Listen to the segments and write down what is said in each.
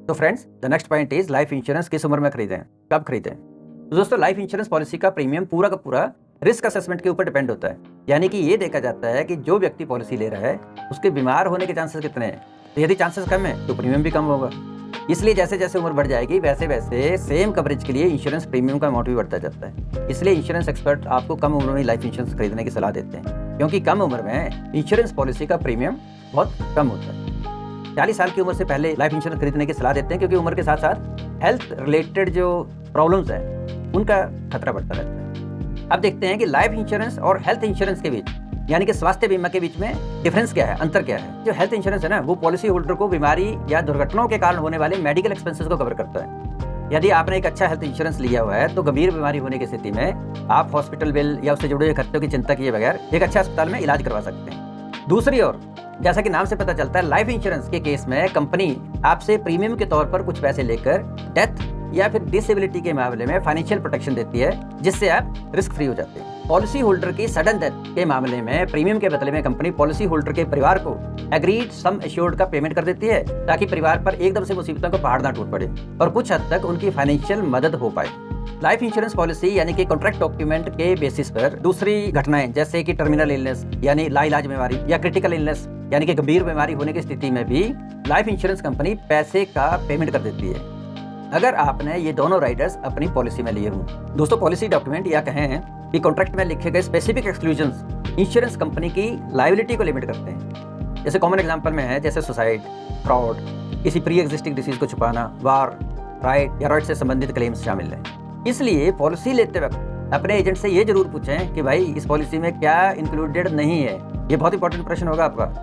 तो friends, the next point is life insurance किस उम्र में खरीदें, कब खरीदें। तो दोस्तों, लाइफ इंश्योरेंस पॉलिसी का प्रीमियम पूरा का पूरा रिस्क असेसमेंट के ऊपर डिपेंड होता है। यानी कि ये देखा जाता है कि जो व्यक्ति पॉलिसी ले रहा है उसके बीमार होने के चांसेस कितने हैं। तो यदि चांसेस कम है तो प्रीमियम भी कम होगा। इसलिए जैसे जैसे उम्र बढ़ जाएगी वैसे वैसे सेम कवरेज के लिए इंश्योरेंस प्रीमियम का अमाउंट भी बढ़ता जाता है। इसलिए इंश्योरेंस एक्सपर्ट आपको कम उम्र में लाइफ इंश्योरेंस खरीदने की सलाह देते हैं, क्योंकि कम उम्र में इंश्योरेंस पॉलिसी का प्रीमियम बहुत कम होता है। 40 साल की उम्र से पहले लाइफ इंश्योरेंस खरीदने की सलाह देते हैं, क्योंकि उम्र के साथ साथ हेल्थ रिलेटेड जो प्रॉब्लम्स हैं उनका खतरा बढ़ता रहता है। अब देखते हैं कि लाइफ इंश्योरेंस और हेल्थ इंश्योरेंस के बीच, यानी कि स्वास्थ्य बीमा के बीच में डिफरेंस क्या है, अंतर क्या है। जो हेल्थ इंश्योरेंस है ना, वो पॉलिसी होल्डर को बीमारी या दुर्घटनाओं के कारण होने वाले मेडिकल एक्सपेंसेस को कवर करता है। यदि आपने एक अच्छा हेल्थ इंश्योरेंस लिया हुआ है तो गंभीर बीमारी होने की स्थिति में आप हॉस्पिटल बिल या उससे जुड़े खर्चों की चिंता किए बगैर एक अच्छे अस्पताल में इलाज करवा सकते हैं। दूसरी ओर, जैसा कि नाम से पता चलता है, लाइफ इंश्योरेंस के केस में कंपनी आपसे प्रीमियम के तौर पर कुछ पैसे लेकर डेथ या फिर डिसेबिलिटी के मामले में फाइनेंशियल प्रोटेक्शन देती है, जिससे आप रिस्क फ्री हो जाते हैं। पॉलिसी होल्डर की सडन डेथ के मामले में प्रीमियम के बदले में कंपनी पॉलिसी होल्डर के परिवार को एग्रीड सम एश्योर्ड का पेमेंट कर देती है, ताकि परिवार पर एकदम से मुसीबतों का पहाड़ ना टूट पड़े और कुछ हद तक उनकी फाइनेंशियल मदद हो पाए। लाइफ इंश्योरेंस पॉलिसी यानी कि कॉन्ट्रैक्ट डॉक्यूमेंट के बेसिस पर दूसरी घटनाएं जैसे कि टर्मिनल इलनेस यानी लाइलाज बीमारी या क्रिटिकल इलनेस यानी कि गंभीर बीमारी होने की स्थिति में भी लाइफ इंश्योरेंस कंपनी पैसे का पेमेंट कर देती है, अगर आपने ये दोनों राइडर्स अपनी पॉलिसी में लिए हों। दोस्तों, पॉलिसी डॉक्यूमेंट या कहें कि कॉन्ट्रैक्ट में लिखे गए स्पेसिफिक एक्सक्लूजन्स इंश्योरेंस कंपनी की लायबिलिटी को लिमिट करते हैं। जैसे कॉमन एग्जांपल में है जैसे सुसाइड, फ्रॉड, किसी प्री एग्जिस्टिंग डिसीज को छुपाना, वार, राइट या राइट से संबंधित क्लेम्स शामिल हैं। इसलिए पॉलिसी लेते वक्त अपने एजेंट से ये जरूर पूछें कि भाई इस पॉलिसी में क्या इंक्लूडेड नहीं है। ये बहुत इंपॉर्टेंट प्रश्न होगा आपका,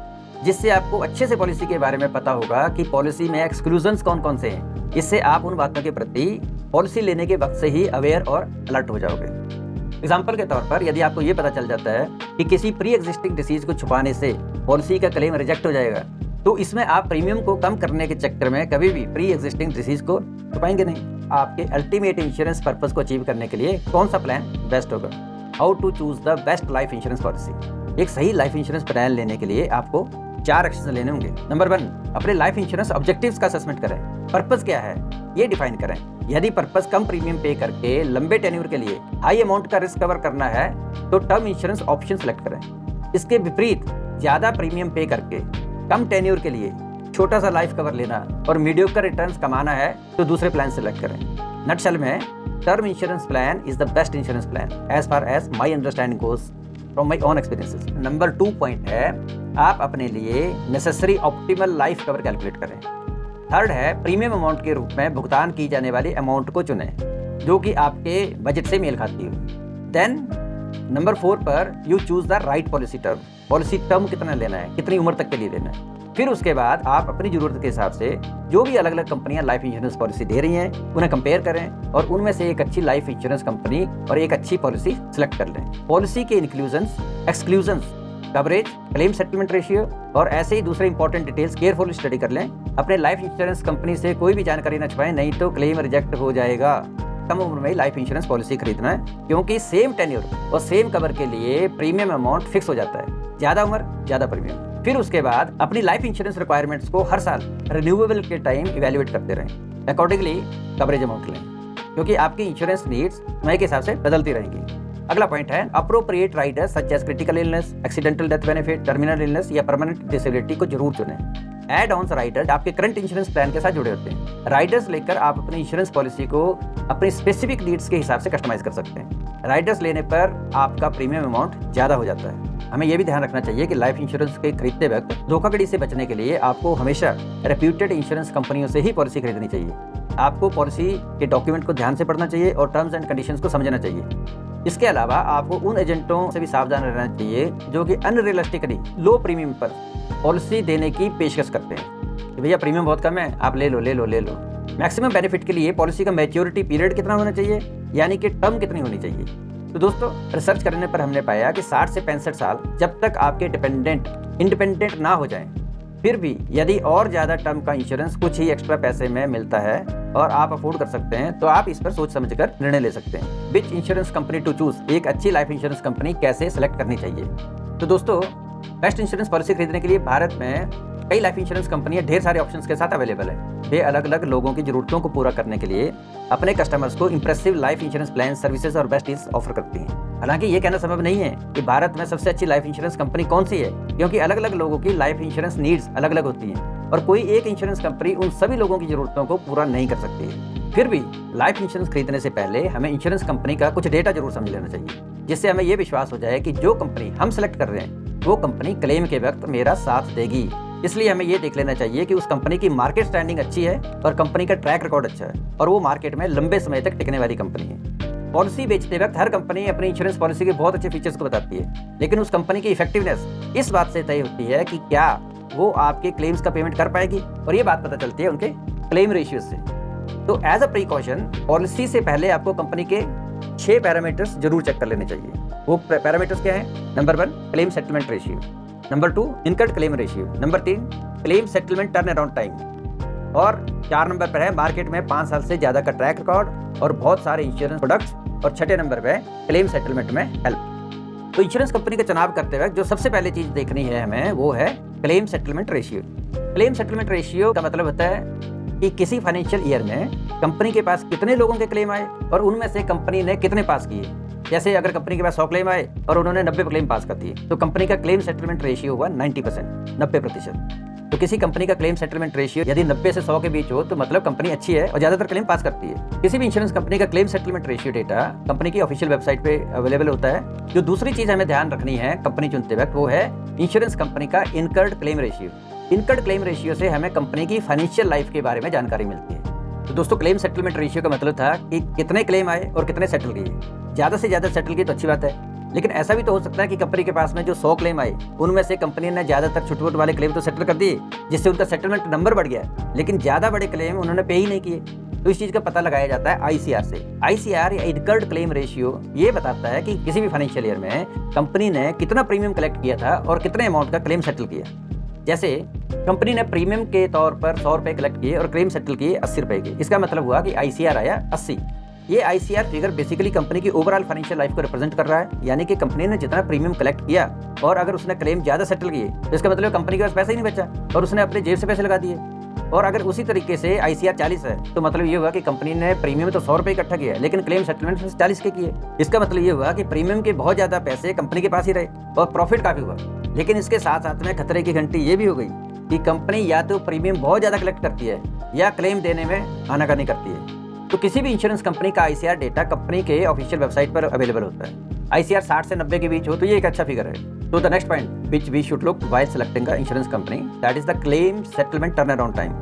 जिससे आपको अच्छे से पॉलिसी के बारे में पता होगा कि पॉलिसी में एक्सक्लूजन्स कौन कौन से हैं। इससे आप उन बातों के प्रति पॉलिसी लेने के वक्त से ही अवेयर और अलर्ट हो जाओगे। एग्जाम्पल के तौर पर, यदि आपको ये पता चल जाता है कि किसी प्री एग्जिस्टिंग डिसीज को छुपाने से पॉलिसी का क्लेम रिजेक्ट हो जाएगा, तो इसमें आप प्रीमियम को कम करने के चक्कर में कभी भी प्री एग्जिस्टिंग डिसीज को छुपाएंगे नहीं। आपके अल्टीमेट इंश्योरेंस पर्पस को अचीव करने के लिए कौन सा प्लान बेस्ट होगा। How to choose the best life insurance policy. एक सही लाइफ इंश्योरेंस प्लान लेने के लिए आपको 4 एक्शन लेने होंगे। नंबर 1, अपने लाइफ इंश्योरेंस ऑब्जेक्टिव्स का असेसमेंट करें। पर्पस क्या है ये डिफाइन करें। यदि पर्पस कम प्रीमियम पे करके लंबे टेन्योर के लिए हाई अमाउंट का रिस्क कवर करना है तो टर्म इंश्योरेंस ऑप्शन सेलेक्ट करें। इसके विपरीत ज्यादा प्रीमियम पे करके कम टेन्योर के लिए छोटा सा लाइफ कवर लेना और मीडियोकर रिटर्न्स कमाना है तो दूसरे प्लान सेलेक्ट करें। नटशेल में term insurance plan is the best insurance plan as far as my understanding goes from my own experiences. Number 2 point है, आप अपने लिए necessary optimal life cover calculate करें। थर्ड है, प्रीमियम अमाउंट के रूप में भुगतान की जाने वाली अमाउंट को चुनें जो कि आपके बजट से मेल खाती हो। देन नंबर 4 पर you choose the right policy term. Policy term कितना लेना है, कितनी उम्र तक के लिए लेना है। फिर उसके बाद आप अपनी जरूरत के हिसाब से जो भी अलग अलग कंपनियां लाइफ इंश्योरेंस पॉलिसी दे रही हैं उन्हें कंपेयर करें और उनमें से एक अच्छी लाइफ इंश्योरेंस कंपनी और एक अच्छी पॉलिसी सिलेक्ट कर लें। पॉलिसी के inclusions, exclusions, coverage, claim settlement ratio और ऐसे ही दूसरे इंपॉर्टेंट डिटेल्स केयरफुली स्टडी कर लें। अपने लाइफ इंश्योरेंस कंपनी से कोई भी जानकारी न छुपाएं, नहीं तो क्लेम रिजेक्ट हो जाएगा। कम उम्र में लाइफ इंश्योरेंस पॉलिसी खरीदना है, क्योंकि सेम टेन्योर और सेम कवर के लिए प्रीमियम अमाउंट फिक्स हो जाता है। ज्यादा उम्र ज्यादा प्रीमियम। फिर उसके बाद अपनी लाइफ इंश्योरेंस रिक्वायरमेंट्स को हर साल रिन्यूएबल के टाइम इवैल्यूएट करते रहें। अकॉर्डिंगली कवरेज अमाउंट लें, क्योंकि आपकी इंश्योरेंस नीड्स समय के हिसाब से बदलती रहेंगी। अगला पॉइंट है, appropriate riders such as critical illness, accidental death benefit, terminal illness या परमानेंट डिसेबिलिटी को जरूर चुनें। एड ऑन्स राइडर्स आपके करंट इंश्योरेंस प्लान के साथ जुड़े होते हैं। राइडर्स लेकर आप अपनी इंश्योरेंस पॉलिसी को अपनी स्पेसिफिक नीड्स के हिसाब से कस्टमाइज कर सकते हैं। राइडर्स लेने पर आपका प्रीमियम अमाउंट ज्यादा हो जाता है। हमें यह भी ध्यान रखना चाहिए कि लाइफ इंश्योरेंस के खरीदते वक्त धोखाधड़ी से बचने के लिए आपको हमेशा रेप्यूटेड इंश्योरेंस कंपनियों से ही पॉलिसी खरीदनी चाहिए। आपको पॉलिसी के डॉक्यूमेंट को ध्यान से पढ़ना चाहिए और टर्म्स एंड कंडीशंस को समझना चाहिए। इसके अलावा आपको उन एजेंटों से भी सावधान रहना चाहिए जो कि अनरियलिस्टिकली लो प्रीमियम पर पॉलिसी देने की पेशकश करते हैं। भैया प्रीमियम बहुत कम है, आप ले लो। मैक्सिमम बेनिफिट के लिए पॉलिसी का मैच्योरिटी पीरियड कितना होना चाहिए, यानी कि टर्म कितनी होनी चाहिए। तो दोस्तों, रिसर्च करने पर हमने पाया कि 60 से 65 साल जब तक आपके इंडिपेंडेंट ना हो जाएं, फिर भी यदि और ज़्यादा टर्म का इंश्योरेंस कुछ ही एक्स्ट्रा पैसे में मिलता है और आप अफोर्ड कर सकते हैं, तो आप इस पर सोच समझकर निर्णय ले सकते हैं। Which insurance company to choose, एक अच्छी लाइफ इंश्योरेंस कंपनी कैसे सेलेक्ट करनी चाहिए। तो दोस्तों, बेस्ट इंश्योरेंस पॉलिसी खरीदने के लिए भारत में कई लाइफ इंश्योरेंस कंपनियां ढेर सारे ऑप्शंस के साथ अवेलेबल है। वे अलग अलग लोगों की जरूरतों को पूरा करने के लिए अपने कस्टमर्स को impressive life insurance plan, services और बेस्ट डील्स ऑफर करती हैं। हालांकि ये कहना संभव नहीं है कि भारत में सबसे अच्छी लाइफ इंश्योरेंस कंपनी कौन सी है, क्योंकि अलग अलग लोगों की लाइफ इंश्योरेंस नीड्स अलग अलग होती हैं और कोई एक इंश्योरेंस कंपनी उन सभी लोगों की जरूरतों को पूरा नहीं कर सकती है। फिर भी लाइफ इंश्योरेंस खरीदने से पहले हमें इंश्योरेंस कंपनी का कुछ डेटा जरूर समझ लेना चाहिए, जिससे हमें ये विश्वास हो जाए कि जो कंपनी हम सेलेक्ट कर रहे हैं वो कंपनी क्लेम के वक्त मेरा साथ देगी। इसलिए हमें ये देख लेना चाहिए कि उस कंपनी की मार्केट स्टैंडिंग अच्छी है और कंपनी का ट्रैक रिकॉर्ड अच्छा है और वो मार्केट में लंबे समय तक टिकने वाली कंपनी है। पॉलिसी बेचते वक्त हर कंपनी अपनी इंश्योरेंस पॉलिसी के बहुत अच्छे फीचर्स को बताती है, लेकिन उस कंपनी की इफेक्टिवनेस इस बात से तय होती है कि क्या वो आपके क्लेम्स का पेमेंट कर पाएगी, और ये बात पता चलती है उनके क्लेम रेशियो से। तो एज अ प्रिकॉशन पॉलिसी से पहले आपको कंपनी के 6 पैरामीटर्स जरूर चेक कर लेने चाहिए। वो पैरामीटर्स क्या हैं? Number 1 claim settlement ratio, number 2 incurred claim ratio, number 3 claim settlement turn around time, और 4 नंबर पर है मार्केट में 5 साल से ज़्यादा का ट्रैक रिकॉर्ड और बहुत सारे इंश्योरेंस प्रोडक्ट्स, और 6ठे नंबर पे क्लेम सेटलमेंट में हेल्प। तो इंश्योरेंस कंपनी का चुनाव करते वक्त जो सबसे पहले चीज़ देखनी है हमें वो है claim settlement ratio. Claim settlement ratio का मतलब होता है कि किसी फाइनेंशियल ईयर में कंपनी के पास कितने लोगों के क्लेम आए और उनमें से कंपनी ने कितने पास किए। जैसे अगर कंपनी के पास 100 क्लेम आए और उन्होंने 90 क्लेम पास कर दिए तो कंपनी का क्लेम सेटलमेंट रेशियो हुआ 90%, 90%। तो किसी कंपनी का क्लेम सेटलमेंट रेशियो यदि 90 से 100 के बीच हो तो मतलब कंपनी अच्छी है और ज़्यादातर क्लेम पास करती है। किसी भी इंश्योरेंस कंपनी का claim settlement ratio data company की ऑफिशियल वेबसाइट पे अवेलेबल होता है। जो दूसरी चीज़ हमें ध्यान रखनी है कंपनी चुनते वक्त वो है इंश्योरेंस कंपनी का incurred claim ratio. Incurred claim ratio से हमें कंपनी की फाइनेंशियल लाइफ के बारे में जानकारी मिलती है। तो दोस्तों क्लेम सेटलमेंट रेशियो का मतलब था कि कितने क्लेम आए और कितने सेटल किए। ज़्यादा से ज़्यादा सेटल किए तो अच्छी बात है, लेकिन ऐसा भी तो हो सकता है कि कंपनी के पास में जो 100 क्लेम आए उनमें से कंपनी ने ज़्यादातर छुटपुट वाले क्लेम तो सेटल कर दिए जिससे उनका सेटलमेंट नंबर बढ़ गया, लेकिन ज़्यादा बड़े क्लेम उन्होंने पे ही नहीं किए। तो इस चीज़ का पता लगाया जाता है ICR से। ICR या इनकर्ड क्लेम रेशियो ये बताता है कि किसी भी फाइनेंशियल ईयर में कंपनी ने कितना प्रीमियम कलेक्ट किया था और कितने अमाउंट का क्लेम सेटल किया। जैसे कंपनी ने प्रीमियम के तौर पर 100 रुपये कलेक्ट किए और क्लेम सेटल किए 80 रुपये के, इसका मतलब हुआ कि ICR आया 80। ये ICR फिगर बेसिकली कंपनी की ओवरऑल फाइनेंशियल लाइफ को रिप्रेजेंट कर रहा है, यानी कि कंपनी ने जितना प्रीमियम कलेक्ट किया और अगर उसने क्लेम ज़्यादा सेटल किए तो इसका मतलब कंपनी के पास पैसा ही नहीं बचा और उसने अपने जेब से पैसे लगा दिए। और अगर उसी तरीके से ICR 40 है तो मतलब ये हुआ कि कंपनी ने प्रीमियम तो 100 रुपये इकट्ठा किया लेकिन क्लेम सेटलमेंट 40 के किए। इसका मतलब ये हुआ कि प्रीमियम के बहुत ज़्यादा पैसे कंपनी के पास ही रहे और प्रॉफिट काफ़ी हुआ। लेकिन इसके साथ साथ में खतरे की घंटी ये भी हो गई कि कंपनी या तो प्रीमियम बहुत ज़्यादा कलेक्ट करती है या क्लेम देने में आनाकानी करती है। तो किसी भी इंश्योरेंस कंपनी का ICR डेटा कंपनी के ऑफिशियल वेबसाइट पर अवेलेबल होता है। ICR 60 से 90 के बीच हो तो ये एक अच्छा फिगर है। तो the next point which we should look while selecting a insurance company, that is the claim settlement turn around time.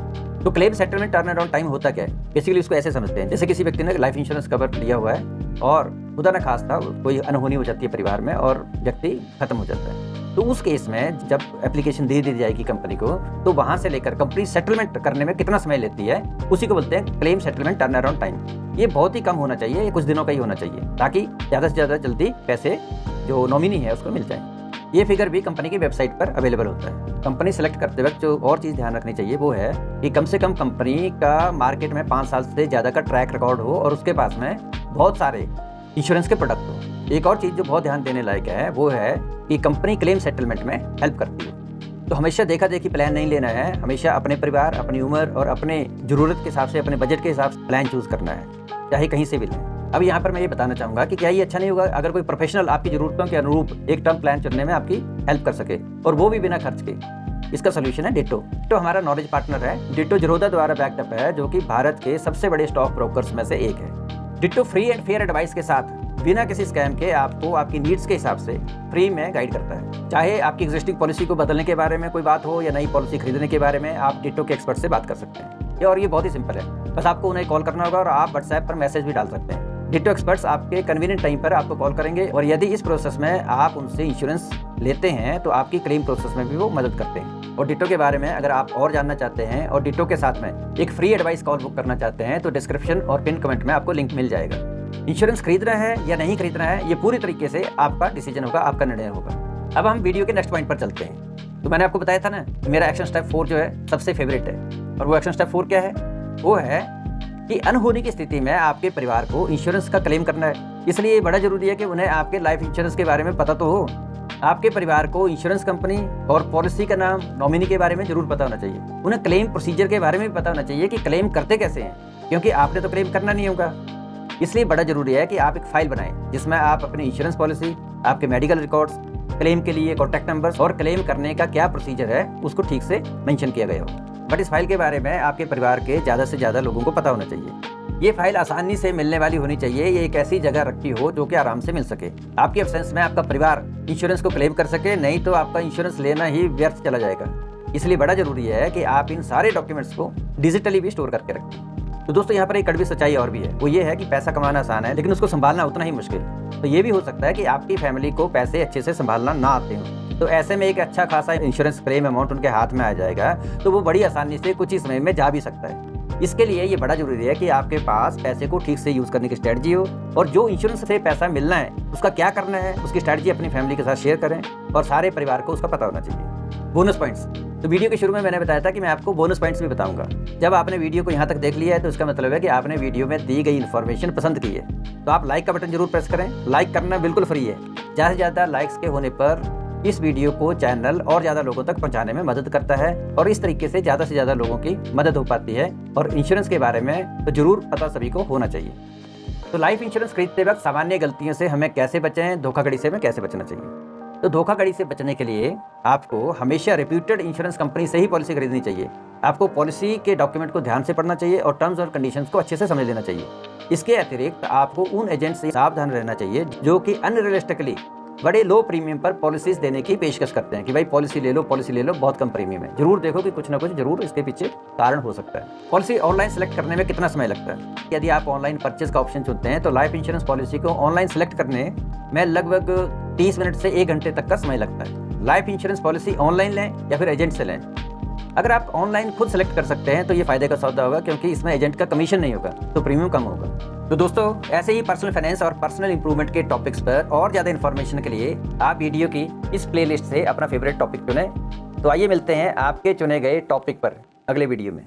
तो claim settlement turn around time होता क्या है? बेसिकली इसको ऐसे समझते हैं जैसे किसी व्यक्ति ने लाइफ इंश्योरेंस कवर लिया हुआ है और खुदा न खास्ता कोई अनहोनी हो जाती है परिवार में और व्यक्ति खत्म हो जाता है। तो उस केस में जब एप्लीकेशन दे दी जाएगी कंपनी को तो वहां से लेकर कंपनी सेटलमेंट करने में कितना समय लेती है उसी को बोलते हैं claim settlement turn around time. ये बहुत ही कम होना चाहिए, ये कुछ दिनों का ही होना चाहिए ताकि ज़्यादा से ज़्यादा जल्दी पैसे जो नॉमिनी है उसको मिल जाए। ये फिगर भी कंपनी की वेबसाइट पर अवेलेबल होता है। कंपनी सेलेक्ट करते वक्त जो और चीज़ ध्यान रखनी चाहिए वो है कि कम से कम कंपनी का मार्केट में 5 साल से ज़्यादा का ट्रैक रिकॉर्ड हो और उसके पास में बहुत सारे इंश्योरेंस के प्रोडक्ट हो। एक और चीज़ जो बहुत ध्यान देने लायक है वो है कि कंपनी क्लेम सेटलमेंट में हेल्प करती है। तो हमेशा देखा देखी प्लान नहीं लेना है, हमेशा अपने परिवार, अपनी उम्र और अपने ज़रूरत के हिसाब से, अपने बजट के हिसाब से प्लान चूज़ करना है, चाहे कहीं से भी लें। अब यहाँ पर मैं ये बताना चाहूँगा कि क्या ये अच्छा नहीं होगा अगर कोई प्रोफेशनल आपकी ज़रूरतों के अनुरूप एक टर्म प्लान चुनने में आपकी हेल्प कर सके और वो भी बिना खर्च के। इसका सोल्यूशन है डिटो। तो हमारा नॉलेज पार्टनर है। डिटो ज़ीरोधा द्वारा बैकअप है जो कि भारत के सबसे बड़े स्टॉक ब्रोकर्स में से एक है। Ditto free and fair advice के साथ बिना किसी स्कैम के आपको आपकी नीड्स के हिसाब से फ्री में गाइड करता है। चाहे आपकी एग्जिस्टिंग पॉलिसी को बदलने के बारे में कोई बात हो या नई पॉलिसी खरीदने के बारे में, आप डिटो के एक्सपर्ट से बात कर सकते हैं। और ये बहुत ही सिंपल है, बस आपको उन्हें कॉल करना होगा और आप व्हाट्सएप पर मैसेज भी डाल सकते हैं। डिटो एक्सपर्ट्स आपके कन्वीनियंट टाइम पर आपको कॉल करेंगे और यदि इस प्रोसेस में आप उनसे इंश्योरेंस लेते हैं तो आपकी क्लेम प्रोसेस में भी वो मदद करते हैं। और डिटो के बारे में अगर आप और जानना चाहते हैं और डिटो के साथ में एक फ्री एडवाइस कॉल बुक करना चाहते हैं तो डिस्क्रिप्शन और पिन कमेंट में आपको लिंक मिल जाएगा। इंश्योरेंस खरीदना है या नहीं खरीदना है ये पूरी तरीके से आपका डिसीजन होगा, आपका निर्णय होगा। अब हम वीडियो के नेक्स्ट पॉइंट पर चलते हैं। तो मैंने आपको बताया था ना कि मेरा एक्शन स्टेप 4 जो है सबसे फेवरेट है, और वो एक्शन स्टेप 4 क्या है? वो है कि अनहोनी की स्थिति में आपके परिवार को इंश्योरेंस का क्लेम करना है। इसलिए ये बड़ा जरूरी है कि उन्हें आपके लाइफ इंश्योरेंस के बारे में पता तो हो। आपके परिवार को इंश्योरेंस कंपनी और पॉलिसी का नाम, नॉमिनी के बारे में जरूर पता होना चाहिए। उन्हें क्लेम प्रोसीजर के बारे में भी पता होना चाहिए कि क्लेम करते कैसे हैं, क्योंकि आपने तो क्लेम करना नहीं होगा। इसलिए बड़ा जरूरी है कि आप एक फाइल बनाएं जिसमें आप अपनी इंश्योरेंस पॉलिसी, आपके मेडिकल रिकॉर्ड्स, क्लेम के लिए कॉन्टैक्ट नंबर्स और क्लेम करने का क्या प्रोसीजर है उसको ठीक से मेंशन किया गया हो। बट इस फाइल के बारे में आपके परिवार के ज़्यादा से ज़्यादा लोगों को पता होना चाहिए। ये फाइल आसानी से मिलने वाली होनी चाहिए। ये एक ऐसी जगह रखी हो जो कि आराम से मिल सके। आपके एब्सेंस में आपका परिवार इंश्योरेंस को क्लेम कर सके, नहीं तो आपका इंश्योरेंस लेना ही व्यर्थ चला जाएगा। इसलिए बड़ा जरूरी है कि आप इन सारे डॉक्यूमेंट्स को डिजिटली भी स्टोर करके रखें। तो दोस्तों यहाँ पर एक कड़वी सच्चाई और भी है, वो ये है कि पैसा कमाना आसान है लेकिन उसको संभालना उतना ही मुश्किल। तो ये भी हो सकता है कि आपकी फैमिली को पैसे अच्छे से संभालना ना आते हों। तो ऐसे में एक अच्छा खासा इंश्योरेंस क्लेम अमाउंट उनके हाथ में आ जाएगा तो वो बड़ी आसानी से कुछ ही समय में जा भी सकता है। इसके लिए ये बड़ा जरूरी है कि आपके पास पैसे को ठीक से यूज़ करने की स्ट्रेटजी हो, और जो इंश्योरेंस से पैसा मिलना है उसका क्या करना है उसकी स्ट्रेटजी अपनी फैमिली के साथ शेयर करें और सारे परिवार को उसका पता होना चाहिए। बोनस पॉइंट्स, तो वीडियो के शुरू में मैंने बताया था कि मैं आपको बोनस पॉइंट्स भी बताऊंगा। जब आपने वीडियो को यहाँ तक देख लिया है तो इसका मतलब है कि आपने वीडियो में दी गई इन्फॉर्मेशन पसंद की है। तो आप लाइक का बटन जरूर प्रेस करें। लाइक करना बिल्कुल फ्री है। ज़्यादा से ज़्यादा लाइक्स के होने पर इस वीडियो को चैनल और ज़्यादा लोगों तक पहुँचाने में मदद करता है, और इस तरीके से ज़्यादा लोगों की मदद हो पाती है। और इंश्योरेंस के बारे में तो जरूर पता सभी को होना चाहिए। तो लाइफ इंश्योरेंस खरीदते वक्त सामान्य गलतियों से हमें कैसे बचें, धोखाधड़ी से हमें कैसे बचना चाहिए। तो धोखाधड़ी से बचने के लिए आपको हमेशा रेप्यूटेड इंश्योरेंस कंपनी से ही पॉलिसी खरीदनी चाहिए। आपको पॉलिसी के डॉक्यूमेंट को ध्यान से पढ़ना चाहिए और टर्म्स और कंडीशंस को अच्छे से समझ लेना चाहिए। इसके अतिरिक्त आपको उन एजेंट से सावधान रहना चाहिए जो कि अनरियलिस्टिकली बड़े लो प्रीमियम पर पॉलिसीज देने की पेशकश करते हैं कि भाई पॉलिसी ले लो, बहुत कम प्रीमियम है। जरूर देखो कि कुछ ना कुछ जरूर इसके पीछे कारण हो सकता है। पॉलिसी ऑनलाइन सेलेक्ट करने में कितना समय लगता है? यदि आप ऑनलाइन परचेज का ऑप्शन चुनते हैं तो लाइफ इंश्योरेंस पॉलिसी को ऑनलाइन सेलेक्ट करने में लगभग 30 मिनट से 1 घंटे तक का समय लगता है। लाइफ इंश्योरेंस पॉलिसी ऑनलाइन लें या फिर एजेंट से लें। अगर आप ऑनलाइन खुद सेलेक्ट कर सकते हैं तो ये फायदे का सौदा होगा, क्योंकि इसमें एजेंट का कमीशन नहीं होगा तो प्रीमियम कम होगा। तो दोस्तों ऐसे ही पर्सनल फाइनेंस और पर्सनल इंप्रूवमेंट के टॉपिक्स पर और ज़्यादा इन्फॉर्मेशन के लिए आप वीडियो की इस प्लेलिस्ट से अपना फेवरेट टॉपिक चुनें। तो आइए मिलते हैं आपके चुने गए टॉपिक पर अगले वीडियो में।